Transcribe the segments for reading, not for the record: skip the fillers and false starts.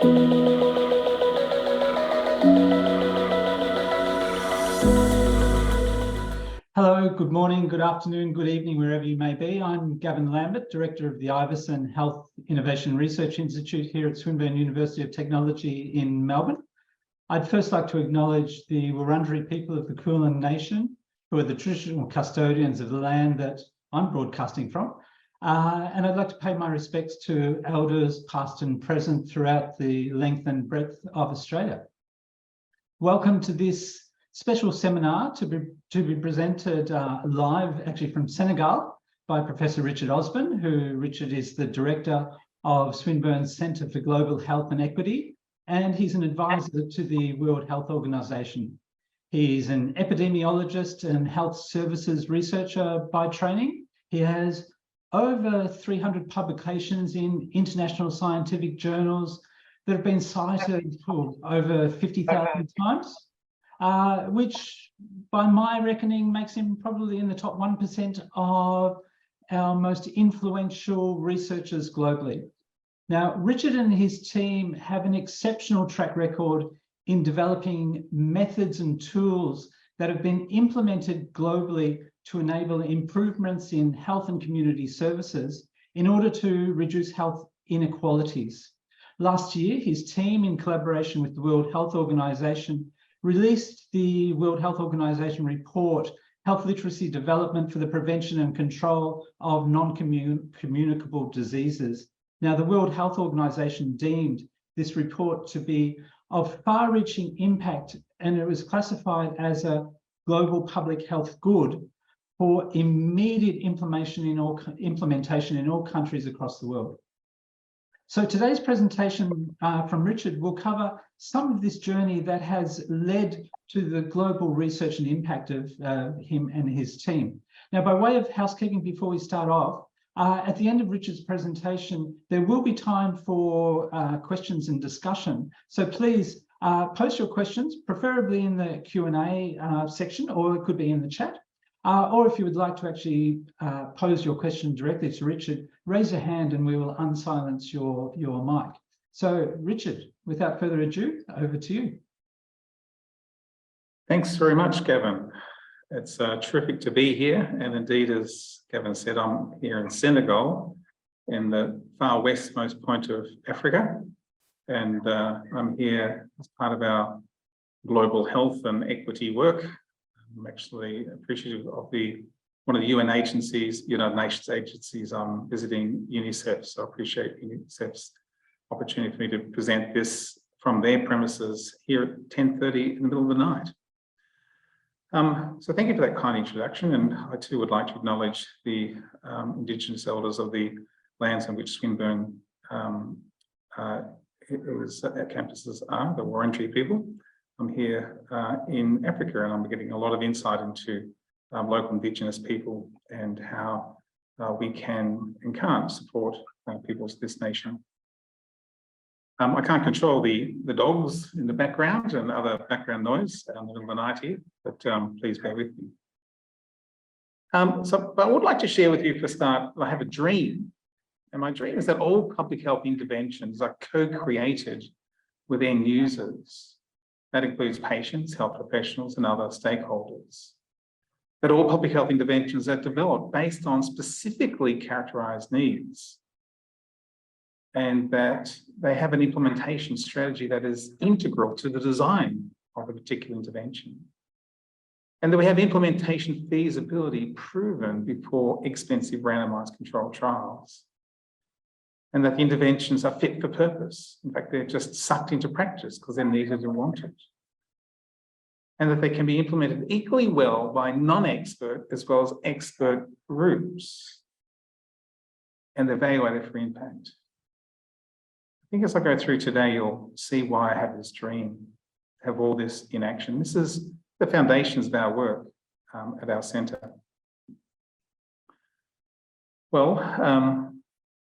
Hello, good morning, good afternoon, good evening, wherever you may be. I'm Gavin Lambert, Director of the Iverson Health Innovation Research Institute here at Swinburne University of Technology in Melbourne. I'd first like to acknowledge the Wurundjeri people of the Kulin Nation, who are the traditional custodians of the land that I'm broadcasting from. And I'd like to pay my respects to elders past and present throughout the length and breadth of Australia. Welcome to this special seminar to be presented live, actually from Senegal, by Professor Richard Osborne, who Richard is the Director of Swinburne's Centre for Global Health and Equity, and he's an advisor to the World Health Organization. He's an epidemiologist and health services researcher by training. He has over 300 publications in international scientific journals that have been cited over 50,000 times. Which, by my reckoning, makes him probably in the top 1% of our most influential researchers globally. Now, Richard and his team have an exceptional track record in developing methods and tools that have been implemented globally to enable improvements in health and community services in order to reduce health inequalities. Last year, his team, in collaboration with the World Health Organization, released the World Health Organization report, Health Literacy Development for the Prevention and Control of Non-Communicable Diseases. Now, the World Health Organization deemed this report to be of far-reaching impact, and it was classified as a global public health good for immediate implementation in all countries across the world. So today's presentation from Richard will cover some of this journey that has led to the global research and impact of him and his team. Now, by way of housekeeping, before we start off, at the end of Richard's presentation, there will be time for questions and discussion. So please post your questions, preferably in the Q&A section, or it could be in the chat. Or if you would like to actually pose your question directly to Richard, raise your hand and we will unsilence your mic. So Richard, without further ado, over to you. Thanks very much, Gavin. It's terrific to be here. And indeed, as Gavin said, I'm here in Senegal, in the far westmost point of Africa. And I'm here as part of our global health and equity work. I'm actually appreciative of one of the UN agencies, United Nations agencies. I'm visiting UNICEF, so I appreciate UNICEF's opportunity for me to present this from their premises here at 10:30 in the middle of the night. So thank you for that kind introduction, and I too would like to acknowledge the Indigenous elders of the lands on which Swinburne campuses are, the Wurundjeri people. I'm here in Africa, and I'm getting a lot of insight into local Indigenous people and how we can and can't support peoples of this nation. I can't control the dogs in the background and other background noise in the middle of the night here, but please bear with me. But I would like to share with you for a start, I have a dream, and my dream is that all public health interventions are co-created with end users. That includes patients, health professionals, and other stakeholders. That all public health interventions are developed based on specifically characterised needs, and that they have an implementation strategy that is integral to the design of a particular intervention. And that we have implementation feasibility proven before expensive randomised controlled trials. And that the interventions are fit for purpose. In fact, they're just sucked into practice because they're needed and wanted. And that they can be implemented equally well by non-expert as well as expert groups. And they're evaluated for impact. I think as I go through today, you'll see why I have this dream, have all this in action. This is the foundations of our work at our centre. Well,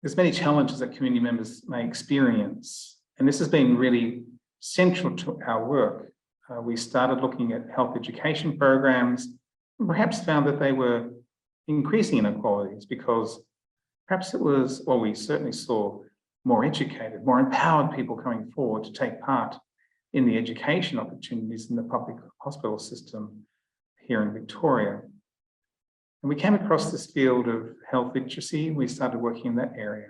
there's many challenges that community members may experience, and this has been really central to our work. We started looking at health education programs and perhaps found that they were increasing inequalities because perhaps it was, well, we certainly saw more educated, more empowered people coming forward to take part in the education opportunities in the public hospital system here in Victoria. And we came across this field of health literacy. We started working in that area.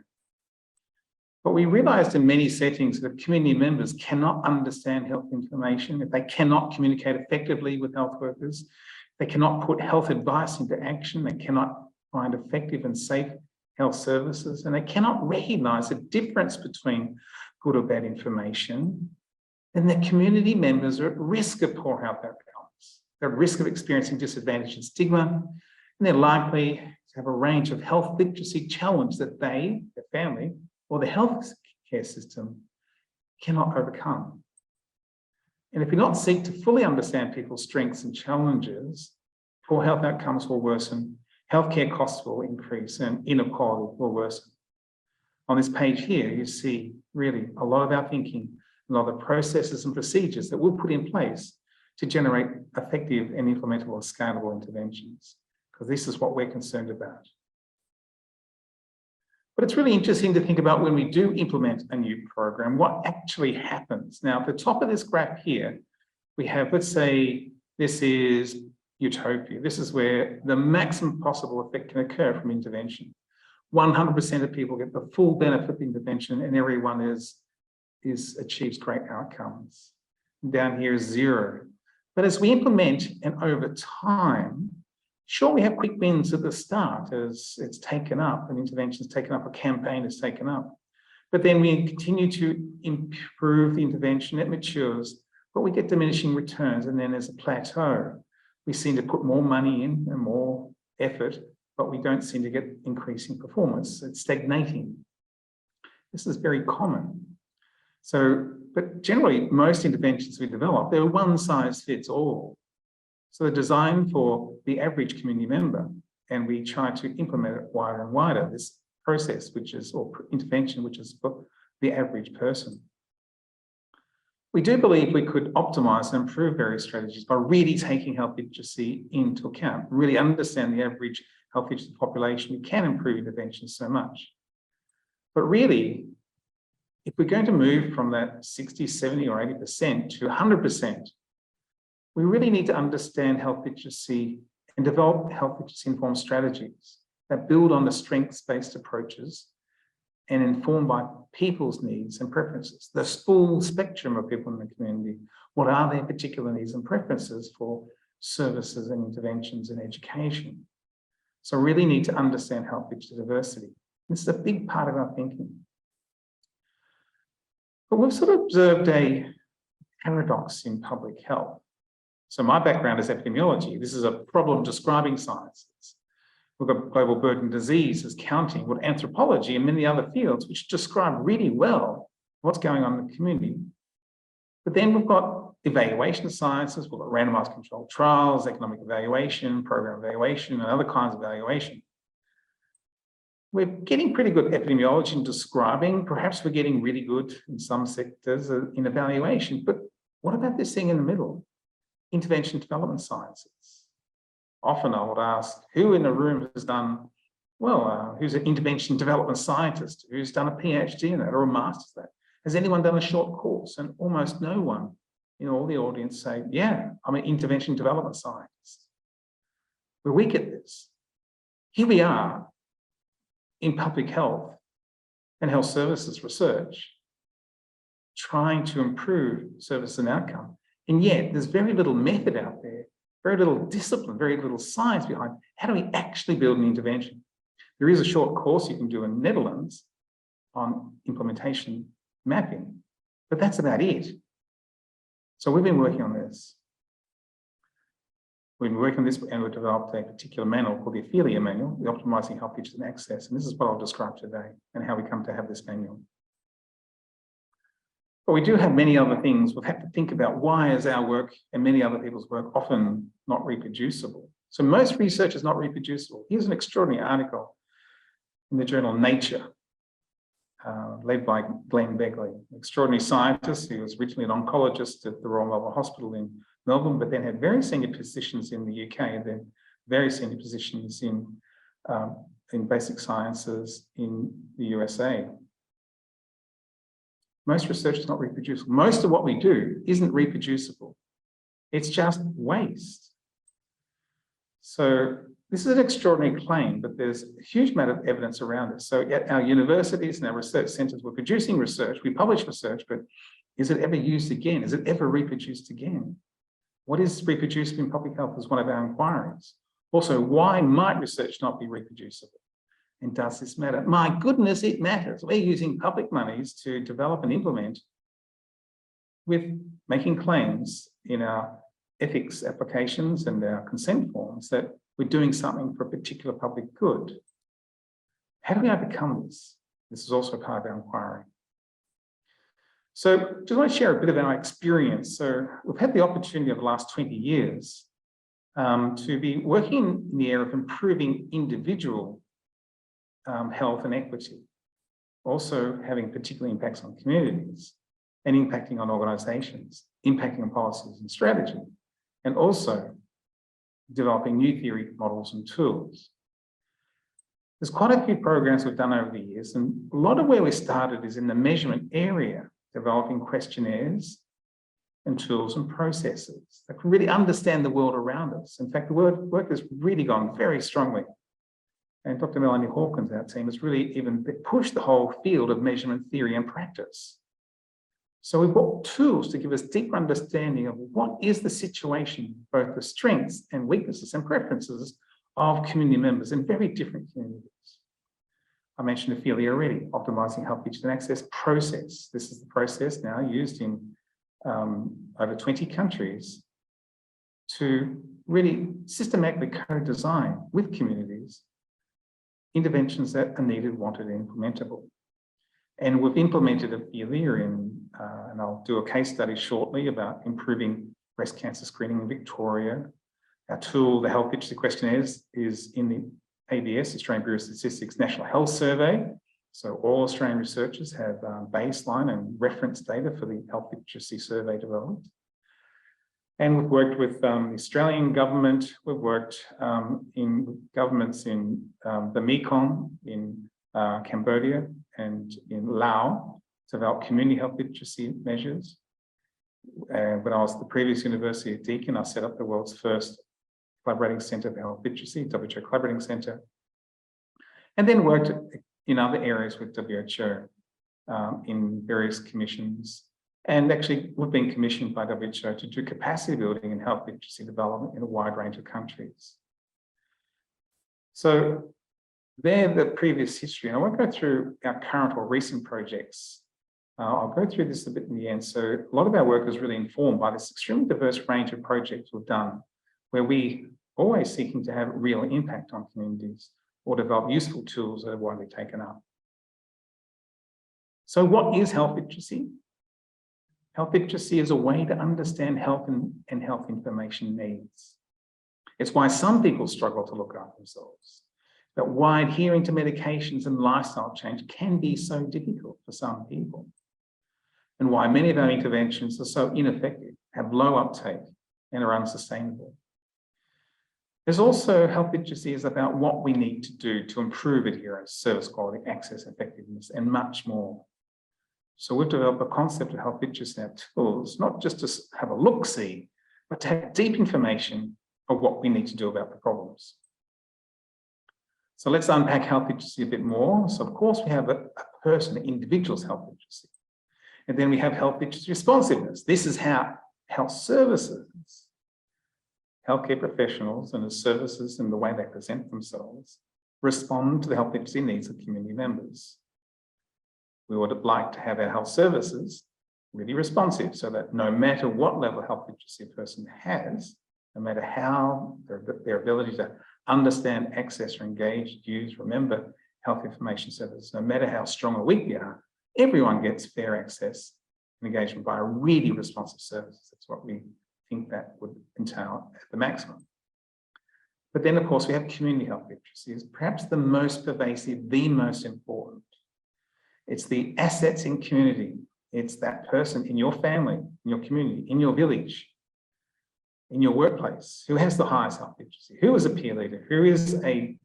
But we realised in many settings that if community members cannot understand health information, if they cannot communicate effectively with health workers, they cannot put health advice into action, they cannot find effective and safe health services, and they cannot recognise the difference between good or bad information, then the community members are at risk of poor health outcomes. They're at risk of experiencing disadvantage and stigma, and they're likely to have a range of health literacy challenges that they, their family, or the health care system cannot overcome. And if we not seek to fully understand people's strengths and challenges, poor health outcomes will worsen, healthcare costs will increase, and inequality will worsen. On this page here, you see really a lot of our thinking, a lot of the processes and procedures that we'll put in place to generate effective and implementable and scalable interventions, because this is what we're concerned about. But it's really interesting to think about when we do implement a new program, what actually happens. Now, at the top of this graph here, we have, let's say, this is utopia. This is where the maximum possible effect can occur from intervention. 100% of people get the full benefit of intervention and everyone achieves great outcomes. Down here is 0. But as we implement and over time, sure, we have quick wins at the start as it's taken up, an intervention is taken up, a campaign is taken up. But then we continue to improve the intervention, it matures, but we get diminishing returns, and then there's a plateau. We seem to put more money in and more effort, but we don't seem to get increasing performance. It's stagnating. This is very common. But generally, most interventions we develop, they're one size fits all. So they're designed for the average community member, and we try to implement it wider and wider, this process, or intervention, which is for the average person. We do believe we could optimise and improve various strategies by really taking health literacy into account, really understand the average health literacy population. We can improve interventions so much. But really, if we're going to move from that 60, 70 or 80% to 100%, we really need to understand health literacy and develop health literacy informed strategies that build on the strengths-based approaches and informed by people's needs and preferences, the full spectrum of people in the community. What are their particular needs and preferences for services and interventions and education? So really need to understand health literacy diversity. This is a big part of our thinking. But we've sort of observed a paradox in public health. So my background is epidemiology. This is a problem describing sciences. We've got global burden disease as counting, with anthropology and many other fields which describe really well what's going on in the community. But then we've got evaluation sciences, we've got randomized controlled trials, economic evaluation, program evaluation, and other kinds of evaluation. We're getting pretty good at epidemiology in describing, perhaps we're getting really good in some sectors in evaluation, but what about this thing in the middle? Intervention development sciences. Often I would ask, who in the room has done, who's an intervention development scientist, who's done a PhD in that or a master's in that? Has anyone done a short course? And almost no one in all the audience say, yeah, I'm an intervention development scientist. We're weak at this. Here we are in public health and health services research, trying to improve service and outcome. And yet there's very little method out there, very little discipline, very little science behind how do we actually build an intervention. There is a short course you can do in the Netherlands on implementation mapping, but that's about it. So we've been working on this. We've been working on this and we've developed a particular manual called the Ophelia manual, the Optimising Health Literacy and Access. And this is what I'll describe today and how we come to have this manual. But we do have many other things. We've had to think about why is our work and many other people's work often not reproducible. So most research is not reproducible. Here's an extraordinary article in the journal Nature, led by Glenn Begley, an extraordinary scientist who was originally an oncologist at the Royal Melbourne Hospital in Melbourne, but then had very senior positions in the UK and then very senior positions in basic sciences in the USA. Most research is not reproducible. Most of what we do isn't reproducible. It's just waste. So this is an extraordinary claim, but there's a huge amount of evidence around it. So at our universities and our research centres, we're producing research, we publish research, but is it ever used again? Is it ever reproduced again? What is reproducible in public health is one of our inquiries. Also, why might research not be reproducible? And does this matter? My goodness, it matters. We're using public monies to develop and implement with making claims in our ethics applications and our consent forms that we're doing something for a particular public good. How do we overcome this? This is also part of our inquiry. So just want to share a bit of our experience. So we've had the opportunity over the last 20 years to be working in the area of improving individual health and equity, also having particular impacts on communities and impacting on organisations, impacting on policies and strategy, and also developing new theory models and tools. There's quite a few programs we've done over the years, and a lot of where we started is in the measurement area, developing questionnaires and tools and processes that can really understand the world around us. In fact, the work has really gone very strongly. And Dr. Melanie Hawkins, our team, has really even pushed the whole field of measurement theory and practice. So we've got tools to give us deeper understanding of what is the situation, both the strengths and weaknesses and preferences of community members in very different communities. I mentioned Ophelia already, optimising health digital access process. This is the process now used in over 20 countries to really systematically co-design with communities interventions that are needed, wanted, and implementable. And we've implemented Ophelia and I'll do a case study shortly about improving breast cancer screening in Victoria. Our tool, the Health Literacy Questionnaire, is in the ABS, Australian Bureau of Statistics National Health Survey. So all Australian researchers have baseline and reference data for the Health Literacy Survey developed. And we've worked with the Australian government. We've worked in governments in the Mekong, in Cambodia, and in Laos to develop community health literacy measures. When I was at the previous university at Deakin, I set up the world's first collaborating centre for health literacy, WHO Collaborating Centre, and then worked in other areas with WHO in various commissions. And actually, we've been commissioned by WHO to do capacity building and health literacy development in a wide range of countries. So they're the previous history. And I won't go through our current or recent projects. I'll go through this a bit in the end. So a lot of our work is really informed by this extremely diverse range of projects we've done, where we always seeking to have real impact on communities or develop useful tools that are widely taken up. So what is health literacy? Health literacy is a way to understand health and health information needs. It's why some people struggle to look after themselves, but why adhering to medications and lifestyle change can be so difficult for some people, and why many of our interventions are so ineffective, have low uptake, and are unsustainable. There's also health literacy is about what we need to do to improve adherence, service quality, access, effectiveness, and much more. So we've developed a concept of health literacy in our tools, not just to have a look-see, but to have deep information of what we need to do about the problems. So let's unpack health literacy a bit more. So of course we have a person, an individual's health literacy. And then we have health literacy responsiveness. This is how health services, healthcare professionals and the services and the way they present themselves respond to the health literacy needs of community members. We would like to have our health services really responsive so that no matter what level of health literacy a person has, no matter how their ability to understand, access, or engage, use, remember health information services, no matter how strong or weak they are, everyone gets fair access and engagement by a really responsive service. That's what we think that would entail at the maximum. But then, of course, we have community health literacy is perhaps the most pervasive, the most important. It's the assets in community. It's that person in your family, in your community, in your village, in your workplace, who has the highest health literacy, who is a peer leader, who is a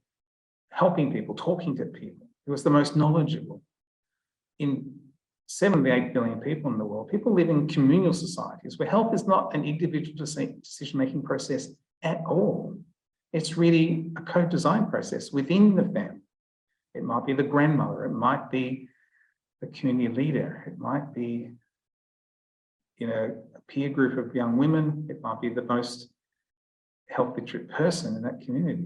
helping people, talking to people, who is the most knowledgeable in 7 of the 8 billion people in the world, people live in communal societies where health is not an individual decision-making process at all. It's really a co-design process within the family. It might be the grandmother, it might be the community leader, it might be, a peer group of young women, it might be the most health literate person in that community.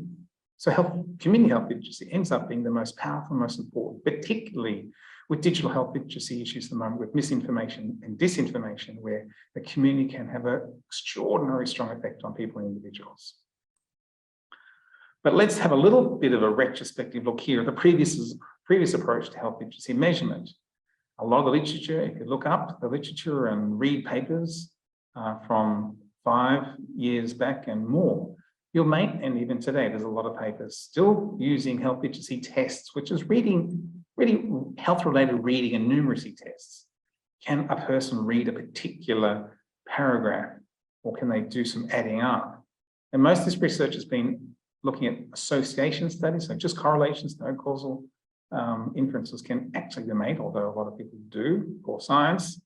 So community health literacy ends up being the most powerful, most important, particularly with digital health literacy issues at the moment, with misinformation and disinformation, where the community can have an extraordinarily strong effect on people and individuals. But let's have a little bit of a retrospective look here at the previous approach to health literacy measurement. A lot of the literature, if you look up the literature and read papers from 5 years back and more, and even today, there's a lot of papers still using health literacy tests, which is really health-related reading and numeracy tests. Can a person read a particular paragraph, or can they do some adding up? And most of this research has been looking at association studies, so just correlations, no causal inferences can actually be made, although a lot of people do for science.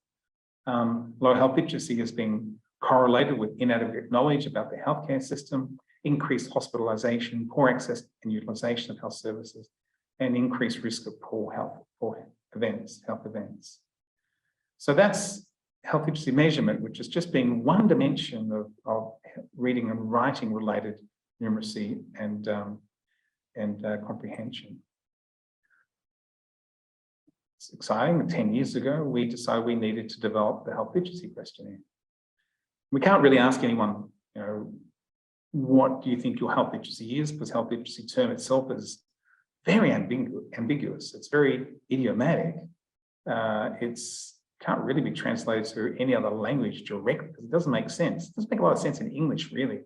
Low health literacy has been correlated with inadequate knowledge about the healthcare system, increased hospitalization, poor access and utilization of health services, and increased risk of poor health events. So that's health literacy measurement, which is just being one dimension of reading and writing related numeracy and comprehension. It's exciting. 10 years ago, we decided we needed to develop the Health Literacy Questionnaire. We can't really ask anyone, what do you think your health literacy is? Because health literacy term itself is very ambiguous. It's very idiomatic. It's can't really be translated to any other language directly because it doesn't make sense. It doesn't make a lot of sense in English, really.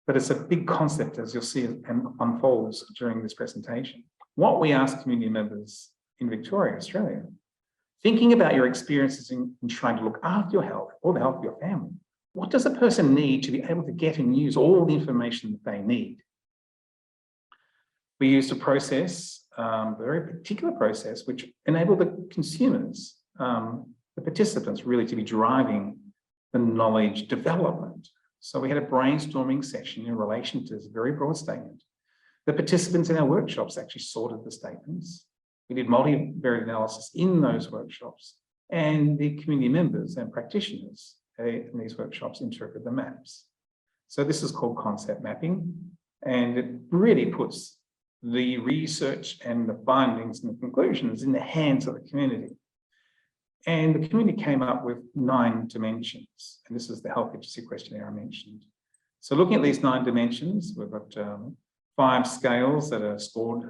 But it's a big concept, as you'll see, and unfolds during this presentation. What we ask community members in Victoria, Australia, thinking about your experiences in trying to look after your health or the health of your family, what does a person need to be able to get and use all the information that they need? We used a process, a very particular process, which enabled the consumers, the participants, really to be driving the knowledge development. So we had a brainstorming session in relation to this very broad statement. The participants in our workshops actually sorted the statements. We did multivariate analysis in those workshops, and the community members and practitioners in these workshops interpret the maps. So this is called concept mapping, and it really puts the research and the findings and the conclusions in the hands of the community. And the community came up with 9 dimensions, and this is the Health Literacy Questionnaire I mentioned. So looking at these 9 dimensions, we've got 5 scales that are scored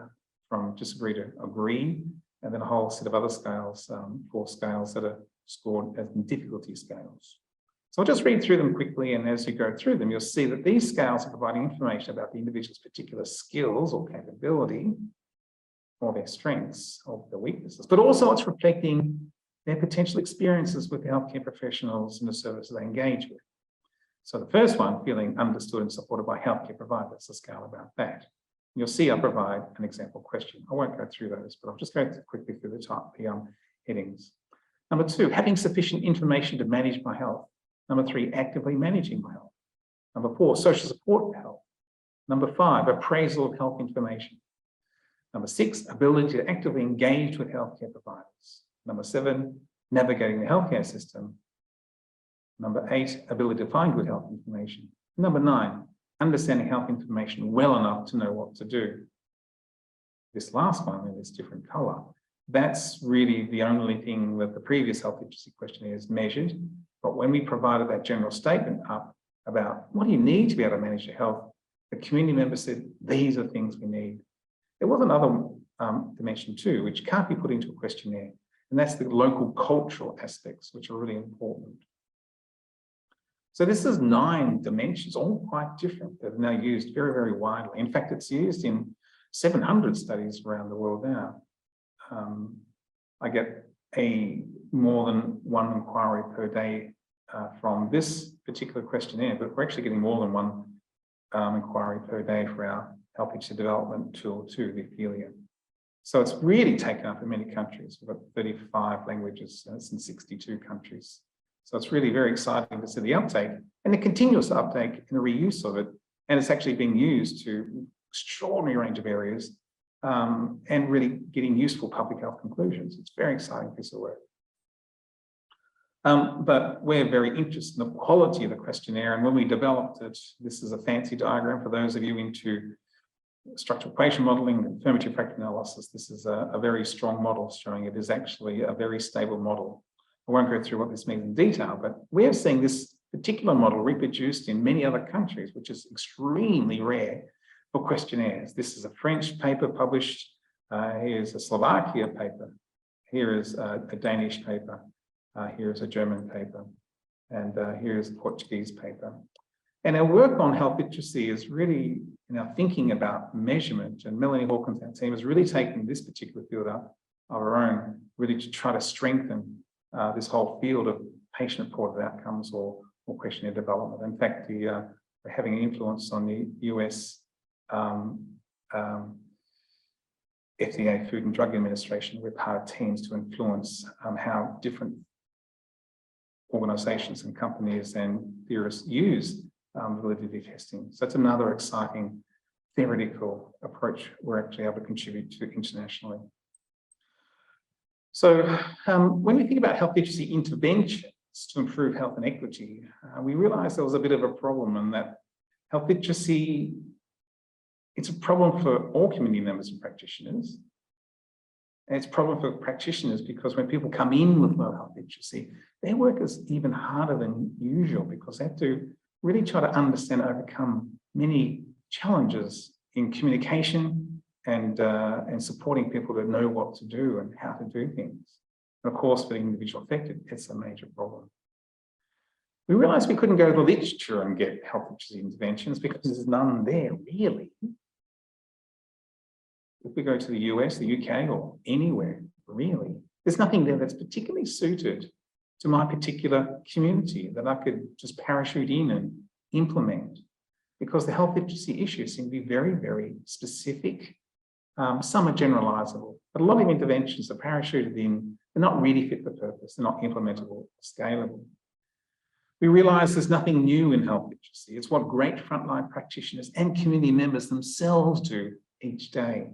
from disagree to agree, and then a whole set of other scales, 4 scales that are scored as difficulty scales. So I'll just read through them quickly, and as you go through them, you'll see that these scales are providing information about the individual's particular skills or capability, or their strengths or their weaknesses, but also it's reflecting their potential experiences with the healthcare professionals and the services they engage with. So the first one, feeling understood and supported by healthcare providers, a scale about that. You'll see I provide an example question. I won't go through those, but I'll just go quickly through the headings. Number 2, having sufficient information to manage my health. Number 3, actively managing my health. Number 4, social support for health. Number 5, appraisal of health information. Number 6, ability to actively engage with healthcare providers. Number 7, navigating the healthcare system. Number 8, ability to find good health information. Number 9, understanding health information well enough to know what to do. This last one in this different color, that's really the only thing that the previous health literacy questionnaire has measured. But when we provided that general statement up about what do you need to be able to manage your health, the community members said, these are things we need. There was another dimension too, which can't be put into a questionnaire, and that's the local cultural aspects, which are really important. So this is 9 dimensions, all quite different, that are now used very, very widely. In fact, it's used in 700 studies around the world now. I get more than 1 inquiry per day from this particular questionnaire, but we're actually getting more than 1 inquiry per day for our health literacy development tool too, the Ophelia. So it's really taken up in many countries. We've got 35 languages, and it's in 62 countries. So it's really very exciting to see the uptake and the continuous uptake and the reuse of it. And it's actually being used to extraordinary range of areas and really getting useful public health conclusions. It's a very exciting piece of work. But we're very interested in the quality of the questionnaire. And when we developed it, this is a fancy diagram for those of you into structural equation modeling, affirmative factor analysis. This is a very strong model showing it is actually a very stable model. I won't go through what this means in detail, but we're seeing this particular model reproduced in many other countries, which is extremely rare for questionnaires. This is a French paper published. Here's a Slovakia paper. Here is a Danish paper. Here's a German paper. And here's a Portuguese paper. And our work on health literacy is really, thinking about measurement, and Melanie Hawkins and our team has really taken this particular field up of our own, really to try to strengthen this whole field of patient-reported outcomes or questionnaire development. In fact, we're having an influence on the US FDA Food and Drug Administration. We're part of teams to influence how different organizations and companies and theorists use validity testing. So that's another exciting theoretical approach we're actually able to contribute to internationally. So when we think about health literacy interventions to improve health and equity, we realized there was a bit of a problem in that health literacy, it's a problem for all community members and practitioners. And it's a problem for practitioners because when people come in with low health literacy, their work is even harder than usual because they have to really try to understand and overcome many challenges in communication and supporting people to know what to do and how to do things. And of course, for the individual affected, it's a major problem. We realized we couldn't go to the literature and get health literacy interventions because there's none there, really. If we go to the US, the UK, or anywhere, really, there's nothing there that's particularly suited to my particular community that I could just parachute in and implement, because the health literacy issues seem to be very, very specific. Some are generalizable, but a lot of interventions are parachuted in. They're not really fit for purpose. They're not implementable or scalable. We realize there's nothing new in health literacy. It's what great frontline practitioners and community members themselves do each day.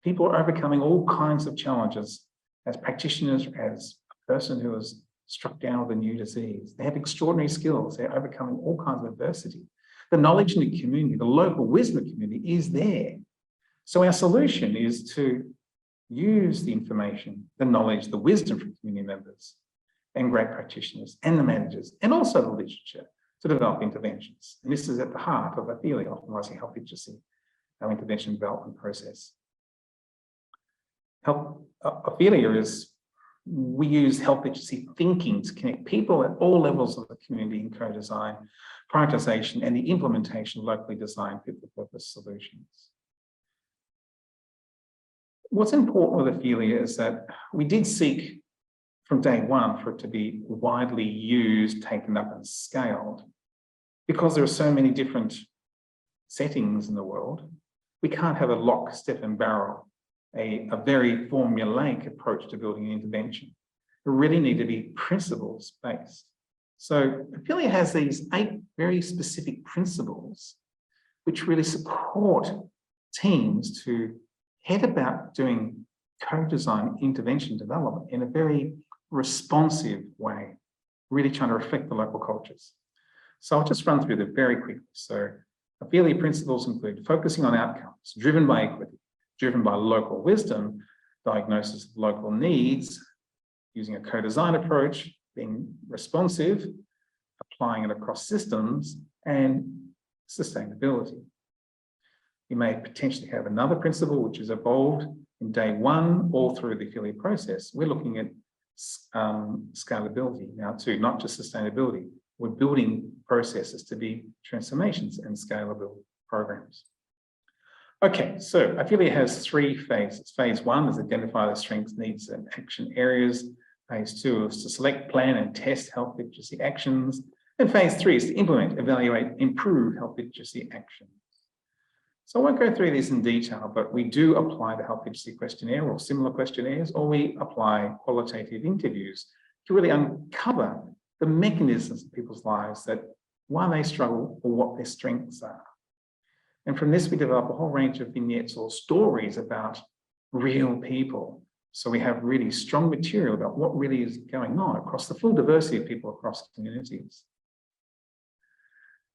People are overcoming all kinds of challenges as practitioners, as a person who is struck down with a new disease. They have extraordinary skills. They're overcoming all kinds of adversity. The knowledge in the community, the local wisdom of the community is there. So our solution is to use the information, the knowledge, the wisdom from community members and great practitioners and the managers and also the literature to develop interventions. And this is at the heart of Ophelia, optimizing health literacy, our intervention development process. Ophelia is, we use health literacy thinking to connect people at all levels of the community in co-design, prioritization, and the implementation of locally designed fit-for-purpose solutions. What's important with Ophelia is that we did seek from day one for it to be widely used, taken up and scaled. Because there are so many different settings in the world, we can't have a lock, step and barrel, a very formulaic approach to building an intervention. We really need to be principles-based. So Ophelia has these 8 very specific principles which really support teams to head about doing co-design intervention development in a very responsive way, really trying to reflect the local cultures. So I'll just run through them very quickly. So Ophelia principles include focusing on outcomes, driven by equity, driven by local wisdom, diagnosis of local needs, using a co-design approach, being responsive, applying it across systems, and sustainability. You may potentially have another principle which is evolved in day one all through the Ophelia process. We're looking at scalability now too, not just sustainability. We're building processes to be transformations and scalable programs. Okay, so Ophelia has 3 phases. Phase 1 is identify the strengths, needs, and action areas. Phase 2 is to select, plan, and test health literacy actions. And phase 3 is to implement, evaluate, improve health literacy actions. So I won't go through these in detail, but we do apply the Health Literacy Questionnaire or similar questionnaires, or we apply qualitative interviews to really uncover the mechanisms of people's lives, that why they struggle or what their strengths are. And from this, we develop a whole range of vignettes or stories about real people. So we have really strong material about what really is going on across the full diversity of people across communities.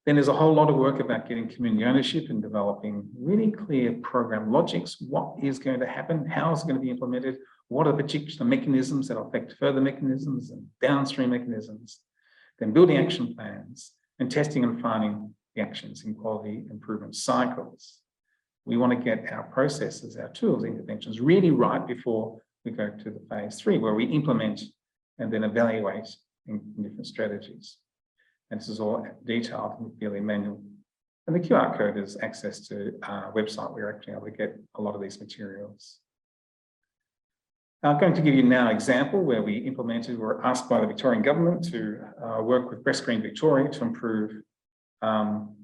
Then there's a whole lot of work about getting community ownership and developing really clear program logics. What is going to happen? How is it going to be implemented? What are the particular mechanisms that affect further mechanisms and downstream mechanisms? Then building action plans and testing and refining the actions in quality improvement cycles. We want to get our processes, our tools, interventions really right before we go to the phase 3, where we implement and then evaluate in different strategies. And this is all detailed in the Ophelia manual. And the QR code is access to our website where you're actually able to get a lot of these materials. I'm going to give you now an example where we were asked by the Victorian government to work with Breast Screen Victoria to improve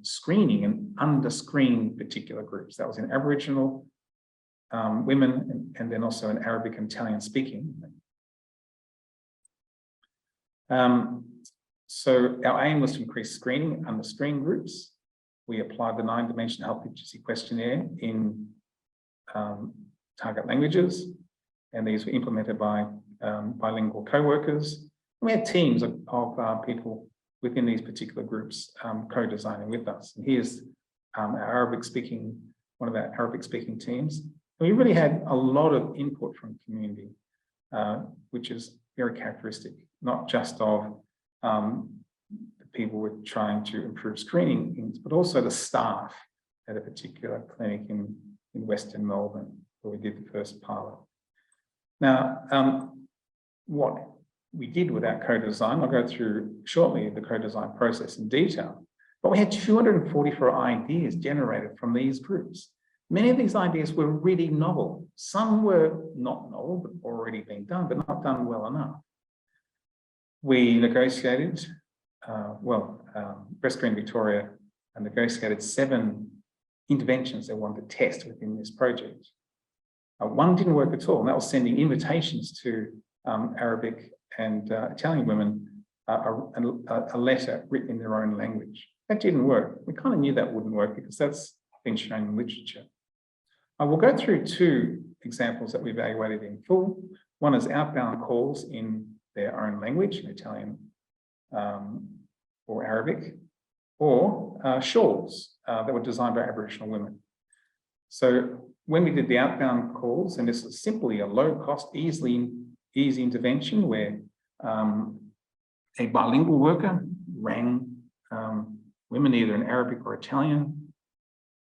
screening and under-screened particular groups. That was in Aboriginal women and then also in Arabic and Italian speaking. So our aim was to increase screening under screen groups. We applied the 9-dimensional Health Literacy Questionnaire in target languages, and these were implemented by bilingual co-workers. We had teams of people within these particular groups co-designing with us. And here's one of our Arabic-speaking teams. And we really had a lot of input from community, which is very characteristic, not just of the people were trying to improve screening, but also the staff at a particular clinic in Western Melbourne, where we did the first pilot. Now, what we did with our co-design, I'll go through shortly the co-design process in detail, but we had 244 ideas generated from these groups. Many of these ideas were really novel. Some were not novel, but already being done, but not done well enough. We negotiated, Breast Screen Victoria negotiated 7 interventions they wanted to test within this project. One didn't work at all, and that was sending invitations to Arabic and Italian women, a letter written in their own language. That didn't work. We kind of knew that wouldn't work because that's been shown in literature. I will go through 2 examples that we evaluated in full. One is outbound calls in their own language, in Italian or Arabic, or shawls that were designed by Aboriginal women. So when we did the outbound calls, and this is simply a low-cost, easy intervention where a bilingual worker rang women either in Arabic or Italian,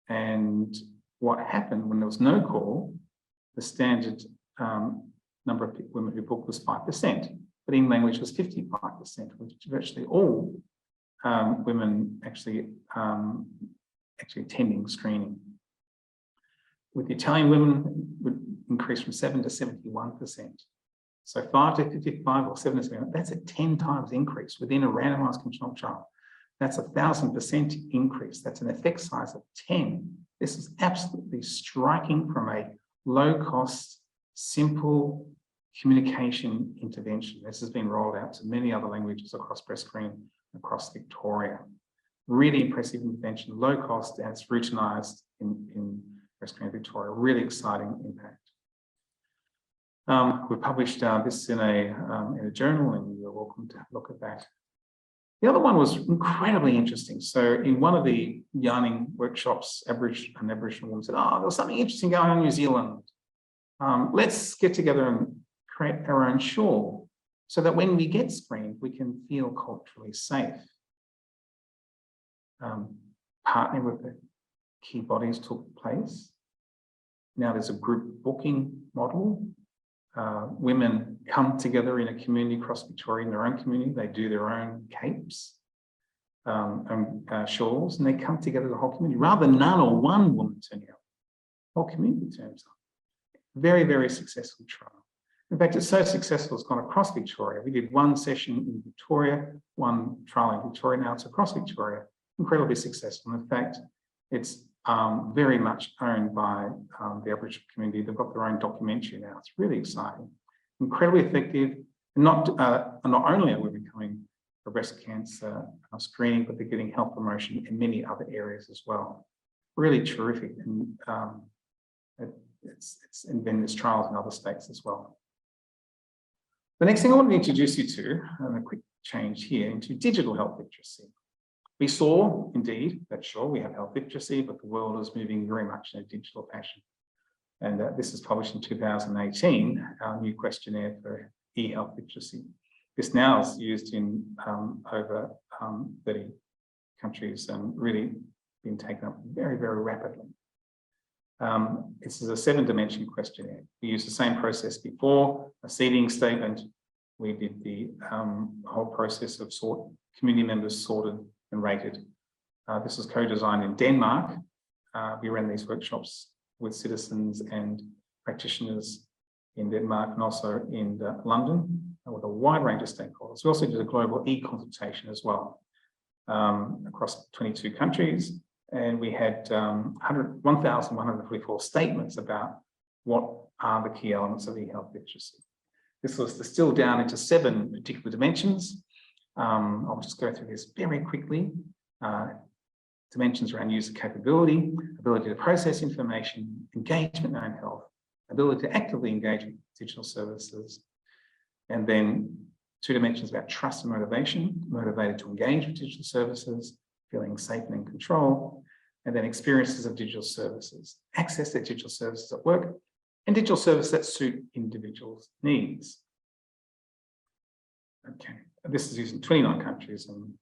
and what happened when there was no call, the standard number of women who booked was 5%, but in language was 55%, which virtually all women actually attending screening. With the Italian women, would increase from 7 to 71%. So 5 to 55 or 7 to 71, that's a 10 times increase within a randomized controlled trial. That's 1,000% increase. That's an effect size of 10. This is absolutely striking from a low-cost, simple communication intervention. This has been rolled out to many other languages across breast screen, across Victoria. Really impressive intervention, low cost, and it's routinized in breast screen Victoria. Really exciting impact. We published this in a journal, and you're welcome to look at that. The other one was incredibly interesting. So in one of the yarning workshops, an Aboriginal woman said, "Oh, there was something interesting going on in New Zealand. Let's get together and create our own shawl so that when we get screened, we can feel culturally safe." Partnering with the key bodies took place. Now there's a group booking model. Women come together in a community across Victoria, in their own community. They do their own capes and shawls, and they come together as a whole community. Rather than none or one woman turning up, the whole community turns up. Very, very successful trial. In fact, it's so successful, it's gone across Victoria. We did one session in Victoria, one trial in Victoria, now it's across Victoria. Incredibly successful. In fact, it's very much owned by the Aboriginal community. They've got their own documentary now. It's really exciting, incredibly effective. Not only are we becoming a breast cancer screening, but they're getting health promotion in many other areas as well. Really terrific, and and then there's trials in other states as well. The next thing I want to introduce you to, and a quick change here, into digital health literacy. We saw, indeed, that sure, we have health literacy, but the world is moving very much in a digital fashion. And this is published in 2018, our new questionnaire for e-health literacy. This now is used in over 30 countries and really been taken up very, very rapidly. This is a 7-dimension questionnaire. We used the same process before, a seeding statement. We did the whole process of community members sorted and rated. This was co-designed in Denmark. We ran these workshops with citizens and practitioners in Denmark and also in London with a wide range of stakeholders. We also did a global e-consultation as well across 22 countries. And we had 1,144 statements about what are the key elements of e-health literacy. This was distilled down into 7 particular dimensions. I'll just go through this very quickly. Dimensions around user capability, ability to process information, engagement in own health, ability to actively engage with digital services, and then 2 dimensions about trust and motivation, motivated to engage with digital services, feeling safe and in control, and then experiences of digital services, access to digital services at work, and digital services that suit individuals' needs. Okay, this is used in 29 countries and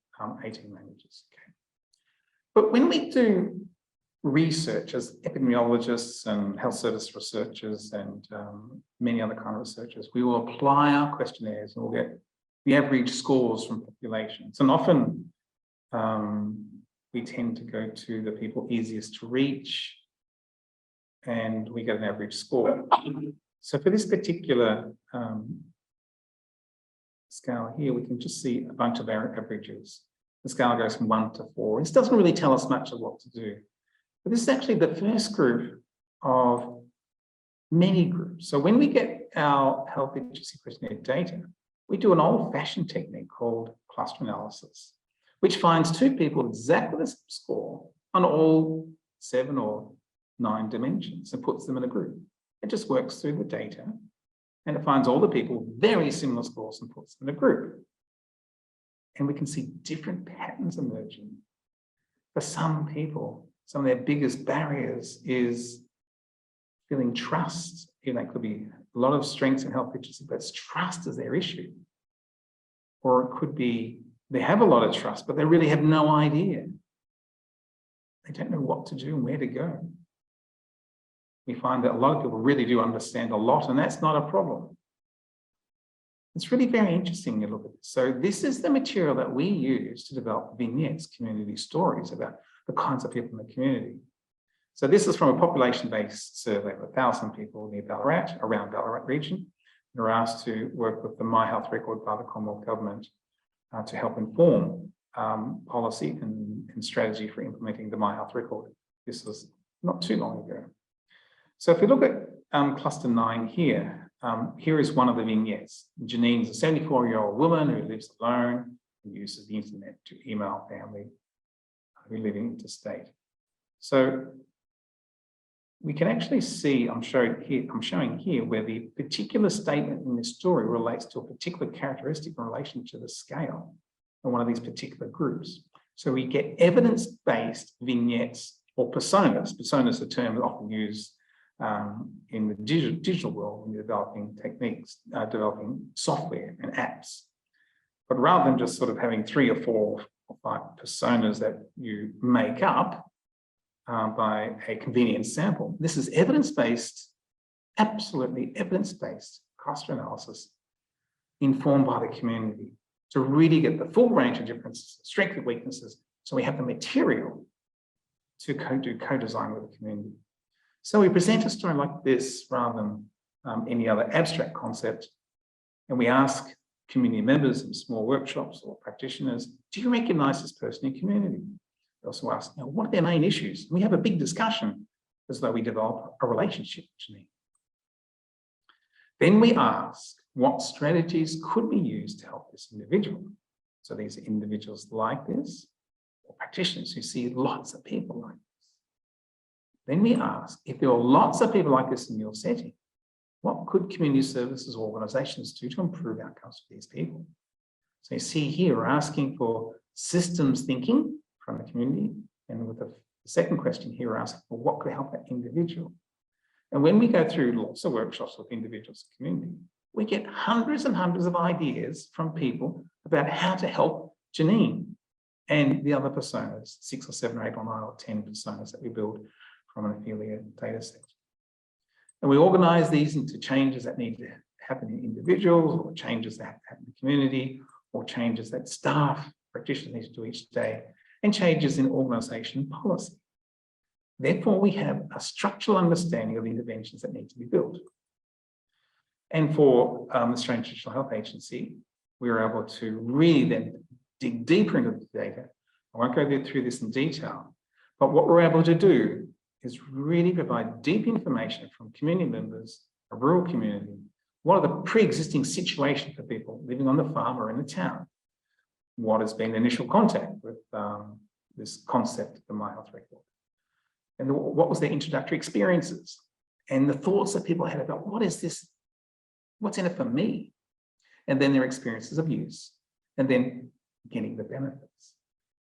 18 languages. Okay. But when we do research as epidemiologists and health service researchers and many other kind of researchers, we will apply our questionnaires and we'll get the average scores from populations. And often we tend to go to the people easiest to reach and we get an average score. So for this particular scale here, we can just see a bunch of averages. The scale goes from 1 to 4. This doesn't really tell us much of what to do. But this is actually the first group of many groups. So when we get our health literacy questionnaire data, we do an old-fashioned technique called cluster analysis, which finds 2 people exactly the same score on all 7 or 9 dimensions and puts them in a group. It just works through the data and it finds all the people very similar scores and puts them in a group. And we can see different patterns emerging. For some people, some of their biggest barriers is feeling trust. You know, it could be a lot of strengths in health literacy, but trust is their issue. Or it could be they have a lot of trust, but they really have no idea. They don't know what to do and where to go. We find that a lot of people really do understand a lot, and that's not a problem. It's really very interesting to look at this. So this is the material that we use to develop vignettes, community stories about the kinds of people in the community. So this is from a population-based survey of 1,000 people near Ballarat, around Ballarat region. They're asked to work with the My Health Record by the Commonwealth Government to help inform policy and strategy for implementing the My Health Record. This was not too long ago. So if we look at cluster 9 here, here is one of the vignettes. Janine is a 74-year-old woman who lives alone, who uses the internet to email family who live interstate. So we can actually see, I'm showing here where the particular statement in this story relates to a particular characteristic in relation to the scale of one of these particular groups. So we get evidence-based vignettes or personas. Personas are a term often used in the digital world when you're developing techniques, developing software and apps. But rather than just sort of having 3 or 4 or 5 personas that you make up by a convenient sample, this is evidence-based, absolutely evidence-based cluster analysis informed by the community to really get the full range of differences, strengths and weaknesses, so we have the material to do co-design with the community. So we present a story like this rather than any other abstract concept, and we ask community members in small workshops or practitioners, do you recognise this person in community? We also ask, what are their main issues? We have a big discussion as though we develop a relationship with Janine. Then we ask, what strategies could be used to help this individual? So these are individuals like this, or practitioners who see lots of people like this. Then we ask, if there are lots of people like this in your setting, what could community services organisations do to improve outcomes for these people? So you see here, we're asking for systems thinking from the community. And with the second question here, we're asking for what could help that individual. And when we go through lots of workshops with individuals and community, we get hundreds and hundreds of ideas from people about how to help Janine and the other personas, 6 or 7 or 8 or 9 or 10 personas that we build from an Ophelia data set. And we organise these into changes that need to happen in individuals, or changes that happen in the community, or changes that staff, practitioners need to do each day, and changes in organisation policy. Therefore, we have a structural understanding of interventions that need to be built. And for the Australian Traditional Health Agency, we were able to really then dig deeper into the data. I won't go through this in detail, but what we're able to do is really provide deep information from community members, a rural community. What are the pre-existing situations for people living on the farm or in the town? What has been the initial contact with this concept of the My Health Record? And what was their introductory experiences? And the thoughts that people had about, what is this? What's in it for me? And then their experiences of use, and then getting the benefits.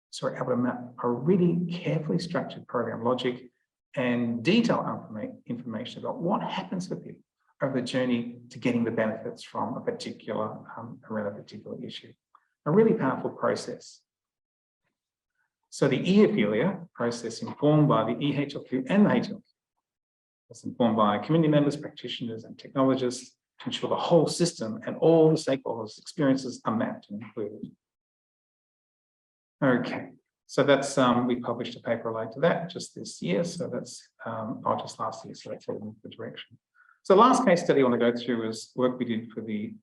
So we're able to map a really carefully structured program logic and detailed information about what happens for people over the journey to getting the benefits from a particular, around a particular issue. A really powerful process. So the Ophelia process informed by the EHLQ and the HLQ. It's informed by community members, practitioners, and technologists to ensure the whole system and all the stakeholders' experiences are mapped and included. Okay, so that's, we published a paper related to that just this year. So that's, just last year, so that's all the direction. So the last case study I want to go through is work we did for the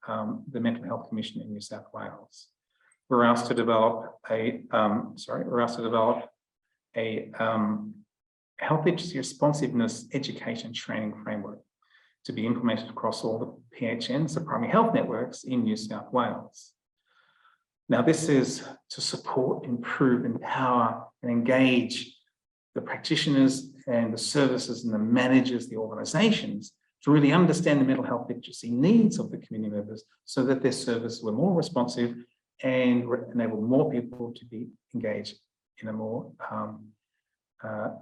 Mental Health Commission in New South Wales. We're asked to develop a, health literacy responsiveness education training framework to be implemented across all the PHNs, the primary health networks in New South Wales. Now, this is to support, improve, empower, and engage the practitioners and the services and the managers, the organisations, to really understand the mental health literacy needs of the community members so that their services were more responsive and enable more people to be engaged in a more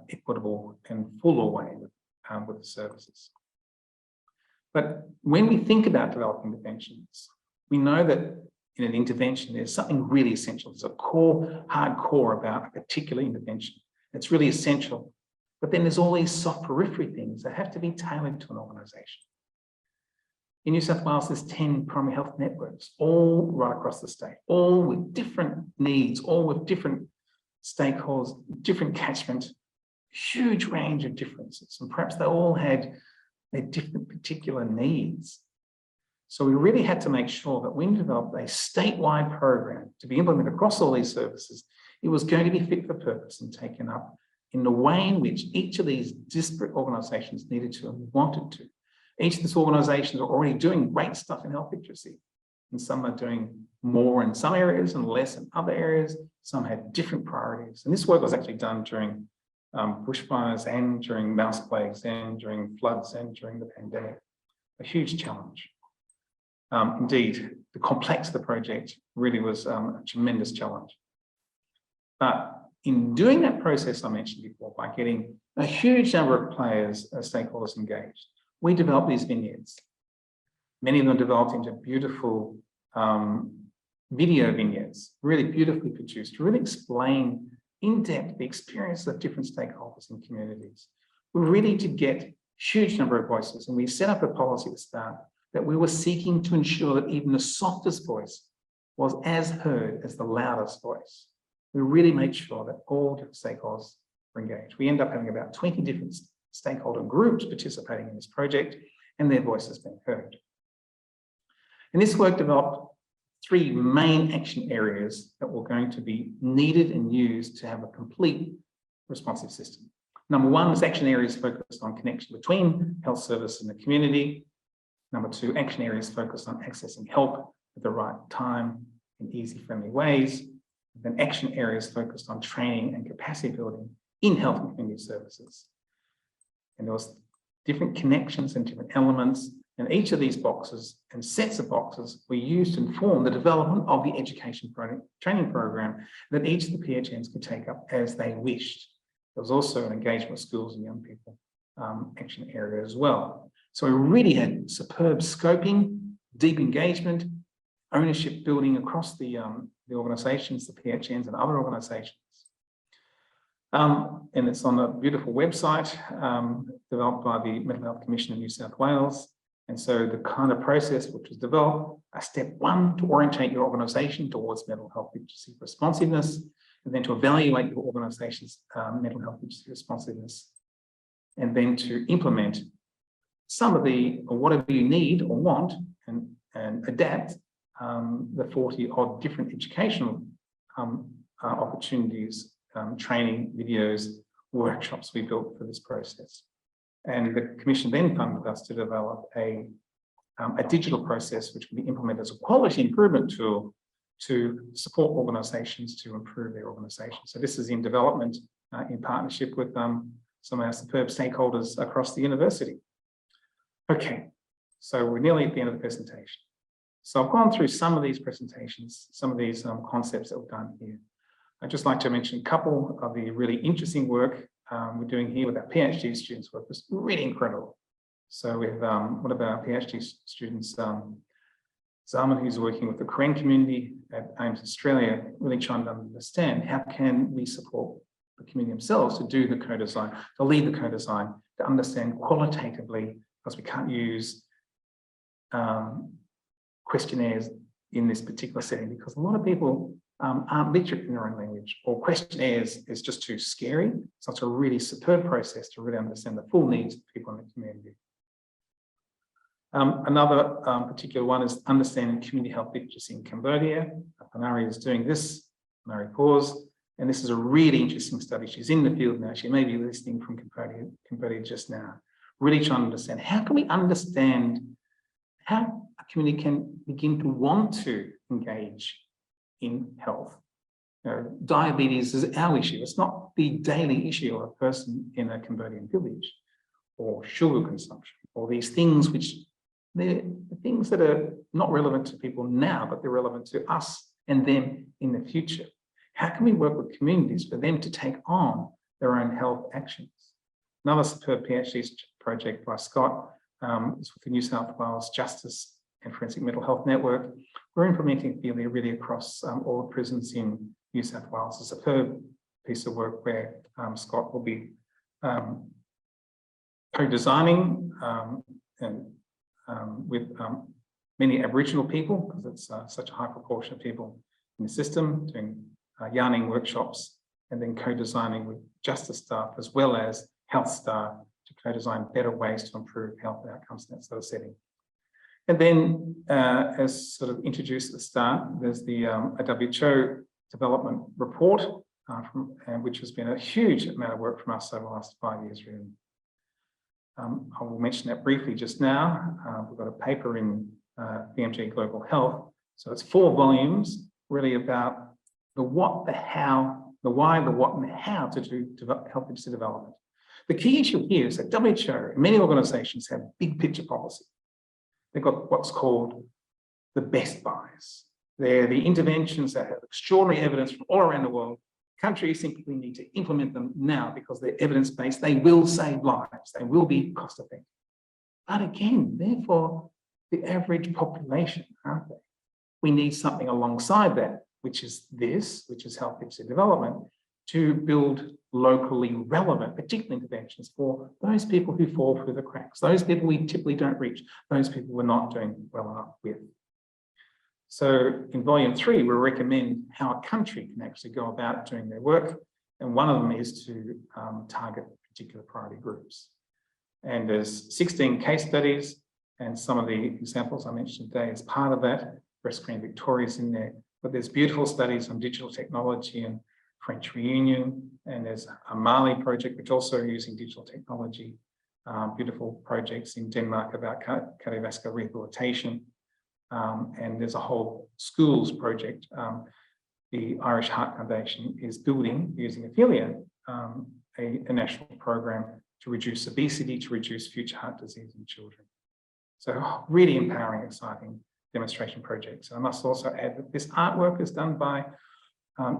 equitable and fuller way with the services. But when we think about developing interventions, we know that in an intervention, there's something really essential. There's a core, hardcore about a particular intervention. It's really essential. But then there's all these soft periphery things that have to be tailored to an organisation. In New South Wales, there's 10 primary health networks, all right across the state, all with different needs, all with different stakeholders, different catchment, huge range of differences. And perhaps they all had their different particular needs. So we really had to make sure that when we developed a statewide program to be implemented across all these services, it was going to be fit for purpose and taken up in the way in which each of these disparate organisations needed to and wanted to. Each of these organisations are already doing great stuff in health literacy, and some are doing more in some areas and less in other areas. Some had different priorities. And this work was actually done during bushfires and during mouse plagues and during floods and during the pandemic. A huge challenge. Indeed, the complexity of the project really was a tremendous challenge. But in doing that process I mentioned before, by getting a huge number of players, stakeholders engaged, we developed these vignettes. Many of them developed into beautiful video vignettes, really beautifully produced, to really explain in depth the experience of different stakeholders and communities. We really did get huge number of voices, and we set up a policy to start that we were seeking to ensure that even the softest voice was as heard as the loudest voice. We really made sure that all different stakeholders were engaged. We end up having about 20 different stakeholder groups participating in this project, and their voices being heard. And this work developed three main action areas that were going to be needed and used to have a complete responsive system. Number one is action areas focused on connection between health service and the community. Number two, action areas focused on accessing help at the right time in easy, friendly ways. And then action areas focused on training and capacity building in health and community services. And there was different connections and different elements, and each of these boxes and sets of boxes were used to inform the development of the education training program that each of the PHNs could take up as they wished. There was also an engagement with schools and young people action area as well. So we really had superb scoping, deep engagement, ownership building across the organisations, the PHNs and other organisations. And it's on a beautiful website developed by the Mental Health Commission in New South Wales. And so the kind of process which was developed, step one, to orientate your organisation towards mental health literacy responsiveness, and then to evaluate your organisation's mental health literacy responsiveness, and then to implement some of the, or whatever you need or want, and adapt the 40 odd different educational opportunities, training, videos, workshops we built for this process. And the Commission then funded us to develop a digital process which will be implemented as a quality improvement tool to support organisations to improve their organisation. So this is in development in partnership with some of our superb stakeholders across the university. Okay, so we're nearly at the end of the presentation. So I've gone through some of these presentations, some of these concepts that we've done here. I'd just like to mention a couple of the really interesting work we're doing here with our PhD students' work. It's really incredible. So with one of our PhD students, Zaman, who's working with the Korean community at AIMS Australia, really trying to understand how can we support the community themselves to do the co-design, to lead the co-design, to understand qualitatively, because we can't use questionnaires in this particular setting, because a lot of people aren't literate in their own language, or questionnaires is just too scary. So it's a really superb process to really understand the full needs of people in the community. Another particular one is understanding community health literacy in Cambodia. Panari is doing this, Panari Pause, and this is a really interesting study. She's in the field now. She may be listening from Cambodia just now. Really trying to understand, how can we understand how a community can begin to want to engage in health? Diabetes is our issue. It's not the daily issue of a person in a Cambodian village, or sugar consumption, or these things which they're things that are not relevant to people now, but they're relevant to us and them in the future. How can we work with communities for them to take on their own health actions? Another superb PhD project by Scott is with the New South Wales Justice and Forensic Mental Health Network. We're implementing Ophelia really across all the prisons in New South Wales. It's a superb piece of work where Scott will be co-designing with many Aboriginal people, because it's such a high proportion of people in the system, doing yarning workshops, and then co-designing with justice staff as well as health staff to co-design better ways to improve health outcomes in that sort of setting. And then, as sort of introduced at the start, there's the WHO development report, which has been a huge amount of work from us over the last 5 years, really. I will mention that briefly just now. We've got a paper in BMG Global Health. So it's 4 volumes, really about the what, the how, the why, the what, and the how to do health literacy development. The key issue here is that WHO, many organisations have big picture policy. They've got what's called the best buys. They're the interventions that have extraordinary evidence from all around the world. Countries simply need to implement them now because they're evidence-based. They will save lives. They will be cost-effective. But again, therefore, the average population, aren't they? We need something alongside that, which is health literacy development, to build locally relevant, particular interventions for those people who fall through the cracks, those people we typically don't reach, those people we're not doing well enough with. So in volume 3, we recommend how a country can actually go about doing their work. And one of them is to target particular priority groups. And there's 16 case studies, and some of the examples I mentioned today as part of that. Breast Screen Victoria is in there, but there's beautiful studies on digital technology and French Reunion, and there's a Mali project which also are using digital technology. Beautiful projects in Denmark about cardiovascular rehabilitation, and there's a whole schools project. The Irish Heart Foundation is building, using Ophelia, a national program to reduce obesity, to reduce future heart disease in children. So really empowering, exciting demonstration projects. And I must also add that this artwork is done by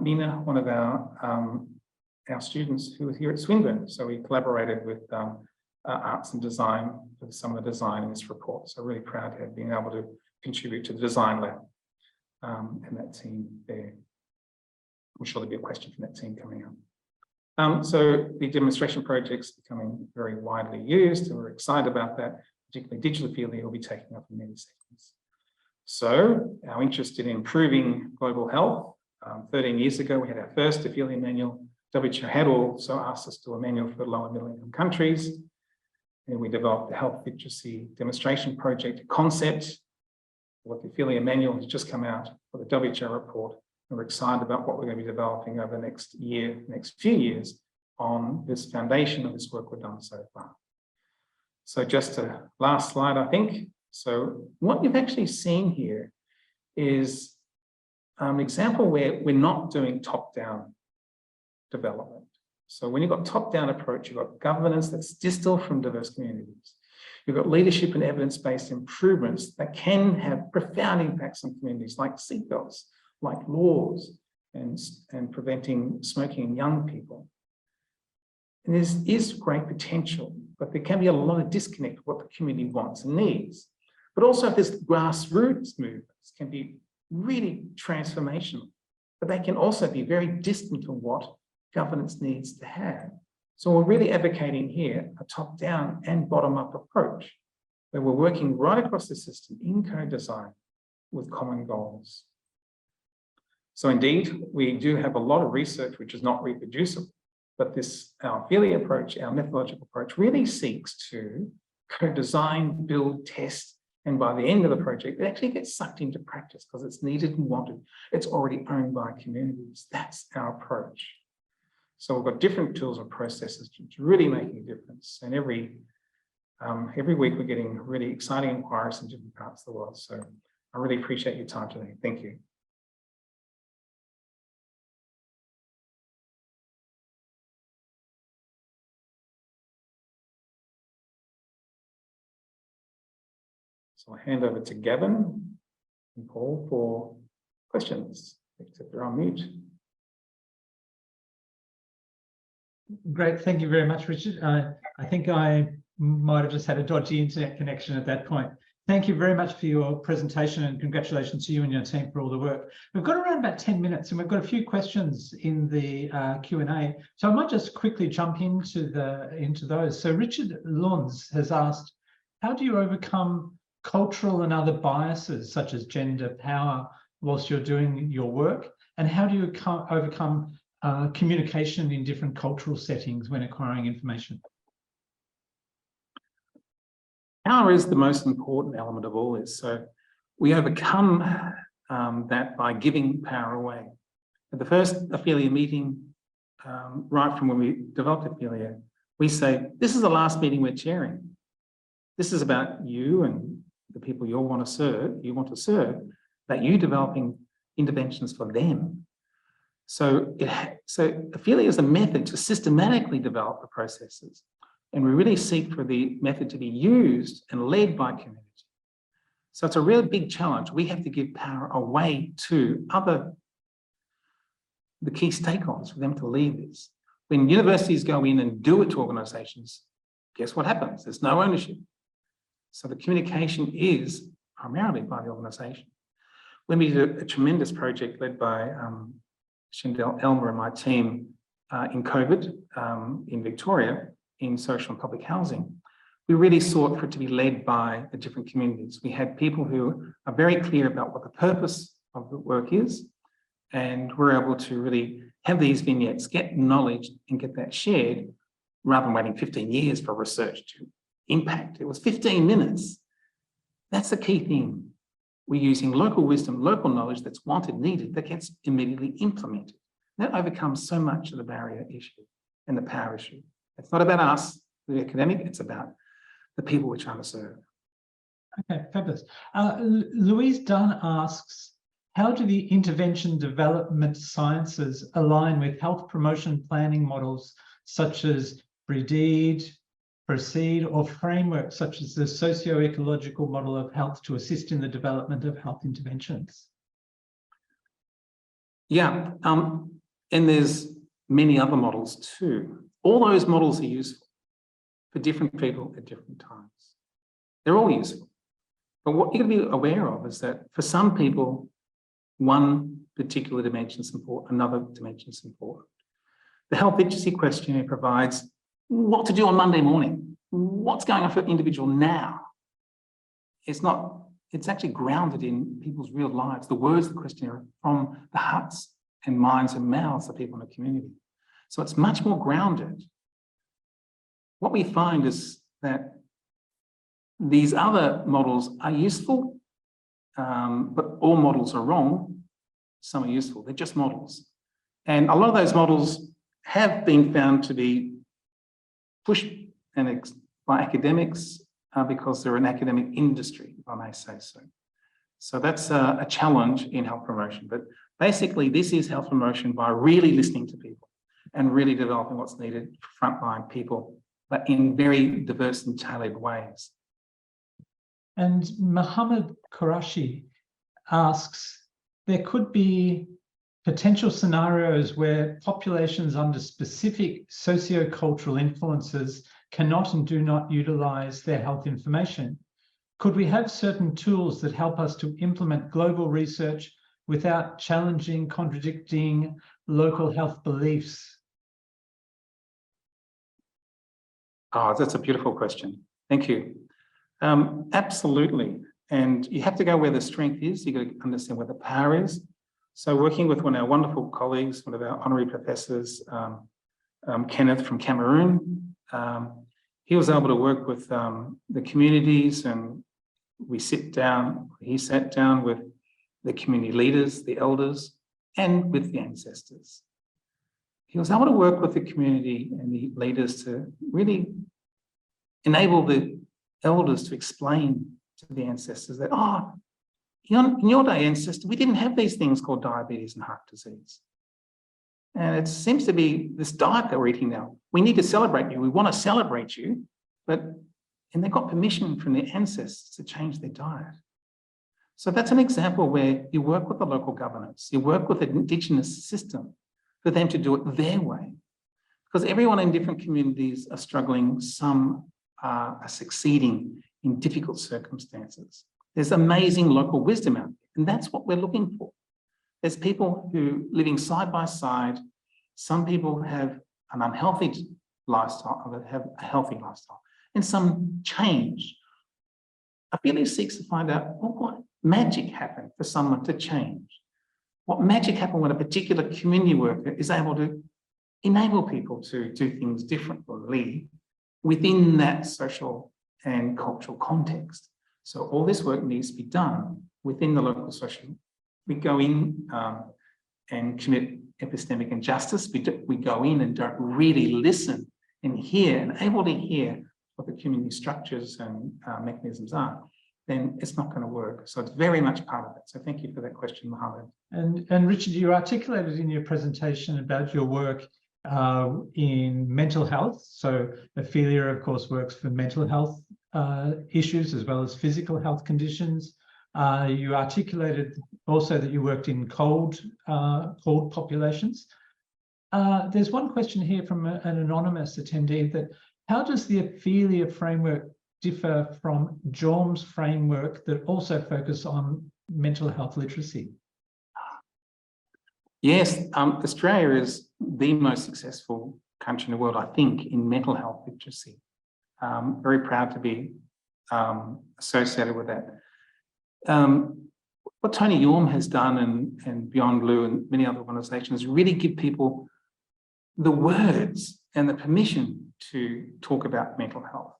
Nina, one of our students who was here at Swinburne. So we collaborated with arts and design for some of the design in this report. So really proud to have been able to contribute to the design lab and that team there. I'm sure there'll be a question from that team coming up. So the demonstration project's becoming very widely used, and we're excited about that. Particularly digital Ophelia will be taking up in many settings. So our interest in improving global health. 13 years ago, we had our first Ophelia manual. WHO had also asked us to do a manual for low and middle income countries. And we developed the Health Literacy Demonstration Project concept. What the Ophelia manual has just come out for the WHO report. And we're excited about what we're going to be developing over the next few years on this foundation of this work we've done so far. So just a last slide, I think. So what you've actually seen here is an example where we're not doing top-down development. So when you've got top-down approach, you've got governance that's distilled from diverse communities. You've got leadership and evidence-based improvements that can have profound impacts on communities, like seatbelts, like laws, and preventing smoking in young people. And there is great potential, but there can be a lot of disconnect with what the community wants and needs. But also, if there's grassroots movements, can be really transformational, but they can also be very distant to what governance needs to have. So we're really advocating here a top-down and bottom-up approach, where we're working right across the system in co-design with common goals. So indeed, we do have a lot of research which is not reproducible, but our Ophelia approach, our methodological approach, really seeks to co-design, build, test, and by the end of the project, it actually gets sucked into practice because it's needed and wanted. It's already owned by communities. That's our approach. So we've got different tools and processes to really making a difference. And every week we're getting really exciting inquiries from different parts of the world. So I really appreciate your time today. Thank you. So I'll hand over to Gavin and Paul for questions, except they're on mute. Great, thank you very much, Richard. I think I might have just had a dodgy internet connection at that point. Thank you very much for your presentation, and congratulations to you and your team for all the work. We've got around about 10 minutes and we've got a few questions in the Q&A. So I might just quickly jump into those. So Richard Luns has asked, how do you overcome cultural and other biases such as gender, power, whilst you're doing your work? And how do you overcome communication in different cultural settings when acquiring information? Power is the most important element of all this. So we overcome that by giving power away. At the first Ophelia meeting, right from when we developed Ophelia, we say, this is the last meeting we're chairing. This is about you and the people you want to serve, that you developing interventions for them. So Ophelia is a method to systematically develop the processes. And we really seek for the method to be used and led by community. So it's a real big challenge. We have to give power away to the key stakeholders for them to lead this. When universities go in and do it to organizations, guess what happens? There's no ownership. So the communication is primarily by the organization. When we did a tremendous project led by Shindell Elmer and my team in COVID in Victoria, in social and public housing, we really sought for it to be led by the different communities. We had people who are very clear about what the purpose of the work is, and we're able to really have these vignettes, get knowledge and get that shared, rather than waiting 15 years for research to impact. It was 15 minutes. That's the key thing. we're using local wisdom, local knowledge that's wanted, needed, that gets immediately implemented. That overcomes so much of the barrier issue and the power issue. It's not about us, the academic, it's about the people we're trying to serve. Okay, fabulous. Louise Dunn asks, how do the intervention development sciences align with health promotion planning models such as PREDEED, PROCEED, or frameworks such as the socio-ecological model of health to assist in the development of health interventions? Yeah, and there's many other models too. All those models are useful for different people at different times. They're all useful. But what you're going to be aware of is that for some people, one particular dimension is important, another dimension is important. The Health Literacy Questionnaire provides what to do on Monday morning, what's going on for an individual now. It's actually grounded in people's real lives. The words of the questionnaire are from the hearts and minds and mouths of people in the community. So it's much more grounded. What we find is that these other models are useful, but all models are wrong. Some are useful, they're just models. And a lot of those models have been found to be pushed by academics because they're an academic industry, if I may say so. So that's a challenge in health promotion. But basically, this is health promotion by really listening to people and really developing what's needed for frontline people, but in very diverse and tailored ways. And Mohammed Qurashi asks, there could be potential scenarios where populations under specific socio-cultural influences cannot and do not utilize their health information. Could we have certain tools that help us to implement global research without challenging, contradicting local health beliefs? Oh, that's a beautiful question. Thank you. Absolutely. And you have to go where the strength is. You've got to understand where the power is. So working with one of our wonderful colleagues, one of our honorary professors, Kenneth from Cameroon, he was able to work with the communities, and he sat down with the community leaders, the elders, and with the ancestors. He was able to work with the community and the leaders to really enable the elders to explain to the ancestors that, oh, in your day, ancestor, we didn't have these things called diabetes and heart disease. And it seems to be this diet that we're eating now. We need to celebrate you. We want to celebrate you, and they got permission from their ancestors to change their diet. So that's an example where you work with the local governance, you work with an Indigenous system for them to do it their way. Because everyone in different communities are struggling, some are succeeding in difficult circumstances. There's amazing local wisdom out there, and that's what we're looking for. There's people who living side by side. Some people have an unhealthy lifestyle, others have a healthy lifestyle, and some change. Ophelia seeks to find out what magic happened for someone to change. What magic happened when a particular community worker is able to enable people to do things differently within that social and cultural context. So all this work needs to be done within the local social. We go in and commit epistemic injustice. We go in and don't really listen and hear and able to hear what the community structures and mechanisms are, then it's not going to work. So it's very much part of it. So thank you for that question, Mohammed. And Richard, you articulated in your presentation about your work in mental health. So Ophelia, of course, works for mental health issues as well as physical health conditions. You articulated also that you worked in cold populations. There's one question here from an anonymous attendee that, how does the Ophelia framework differ from Jorm's framework that also focus on mental health literacy? Yes, Australia is the most successful country in the world, I think, in mental health literacy. Very proud to be associated with that. What Tony Jorm has done and Beyond Blue and many other organisations really give people the words and the permission to talk about mental health.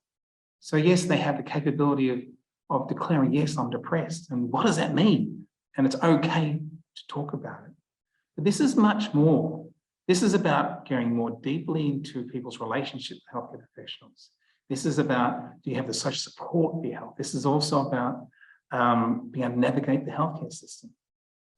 So yes, they have the capability of declaring, yes, I'm depressed. And what does that mean? And it's okay to talk about it. But this is much more. This is about going more deeply into people's relationship with healthcare professionals. This is about, do you have the social support for your health? This is also about being able to navigate the healthcare system.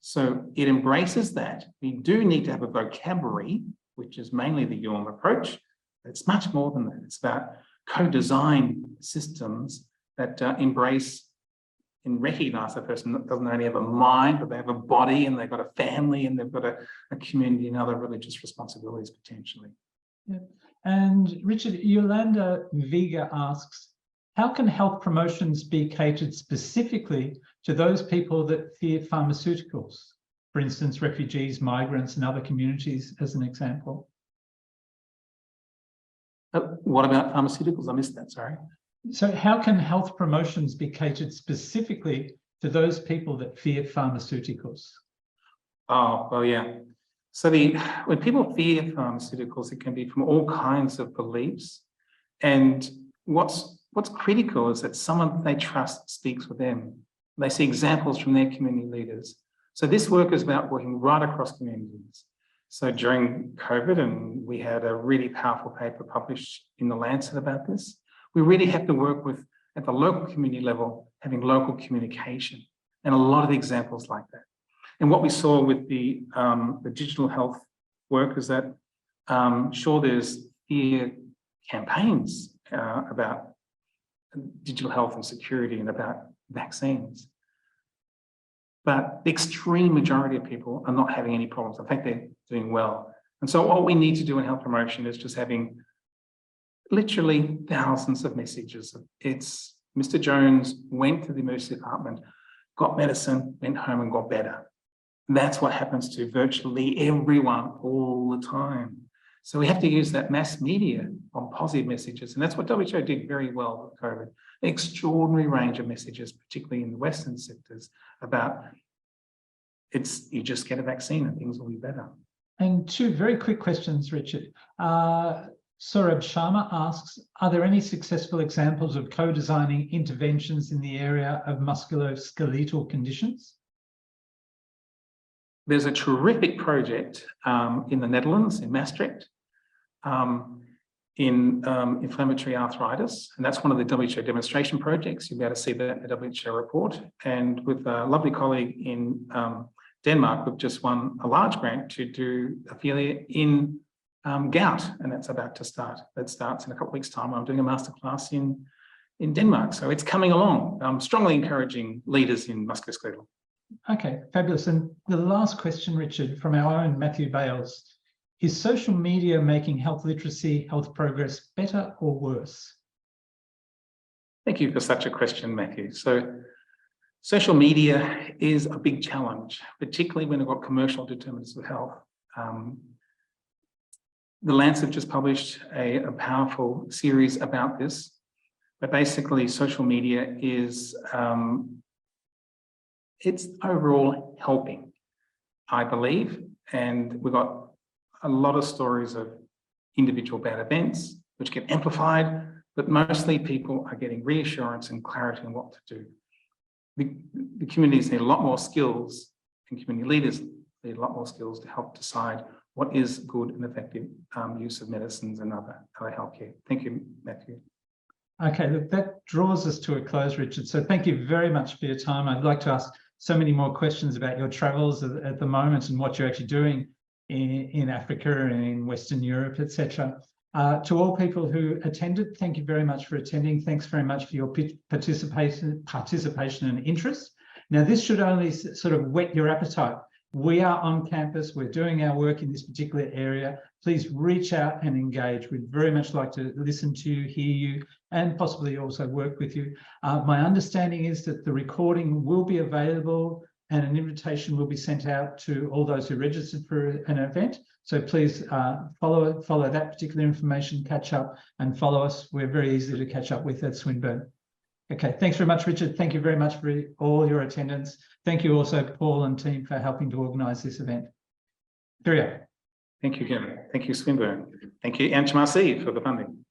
So it embraces that. We do need to have a vocabulary, which is mainly the UM approach. It's much more than that. It's about co-design systems that embrace and recognize the person that doesn't only have a mind, but they have a body and they've got a family and they've got a community and other religious responsibilities potentially. Yeah. And Richard, Yolanda Viga asks, how can health promotions be catered specifically to those people that fear pharmaceuticals? For instance, refugees, migrants, and other communities, as an example. What about pharmaceuticals? I missed that, sorry. So how can health promotions be catered specifically to those people that fear pharmaceuticals? Oh, well, yeah. So when people fear pharmaceuticals, it can be from all kinds of beliefs. And what's critical is that someone they trust speaks with them. They see examples from their community leaders. So this work is about working right across communities. So during COVID, and we had a really powerful paper published in The Lancet about this, we really have to work with, at the local community level, having local communication, and a lot of examples like that. And what we saw with the digital health work is that, sure, there's fear campaigns about digital health and security and about vaccines. But the extreme majority of people are not having any problems. In fact, they're doing well. And so what we need to do in health promotion is just having literally thousands of messages. It's Mr. Jones went to the emergency department, got medicine, went home and got better. And that's what happens to virtually everyone all the time. So we have to use that mass media on positive messages. And that's what WHO did very well with COVID. An extraordinary range of messages, particularly in the Western sectors, about you just get a vaccine and things will be better. And two very quick questions, Richard. Saurabh Sharma asks, are there any successful examples of co-designing interventions in the area of musculoskeletal conditions? There's a terrific project in the Netherlands, in Maastricht, in inflammatory arthritis. And that's one of the WHO demonstration projects. You'll be able to see that in the WHO report. And with a lovely colleague in Denmark, we've just won a large grant to do Ophelia in gout, and that's about to start. That starts in a couple of weeks' time. I'm doing a masterclass in Denmark. So it's coming along. I'm strongly encouraging leaders in musculoskeletal. Okay, fabulous. And the last question, Richard, from our own Matthew Bales. Is social media making health literacy, health progress better or worse? Thank you for such a question, Matthew. So social media is a big challenge, particularly when we've got commercial determinants of health. The Lancet just published a powerful series about this, but basically social media is, it's overall helping, I believe, and we've got a lot of stories of individual bad events which get amplified, but mostly people are getting reassurance and clarity on what to do. The communities need a lot more skills, and community leaders need a lot more skills to help decide what is good and effective use of medicines and other healthcare. Thank you, Matthew. Okay, look, that draws us to a close, Richard. So thank you very much for your time. I'd like to ask so many more questions about your travels at the moment and what you're actually doing in Africa and in Western Europe, etc. To all people who attended, thank you very much for attending. Thanks very much for your participation and interest. Now, this should only sort of whet your appetite. We are on campus. We're doing our work in this particular area. Please reach out and engage. We'd very much like to listen to you, hear you, and possibly also work with you. My understanding is that the recording will be available and an invitation will be sent out to all those who registered for an event. So please follow that particular information, catch up and follow us. We're very easy to catch up with at Swinburne. Okay, thanks very much, Richard. Thank you very much for all your attendance. Thank you also, Paul and team, for helping to organise this event. Cheerio. Thank you, Gavin. Thank you, Swinburne. Thank you, HMRC, for the funding.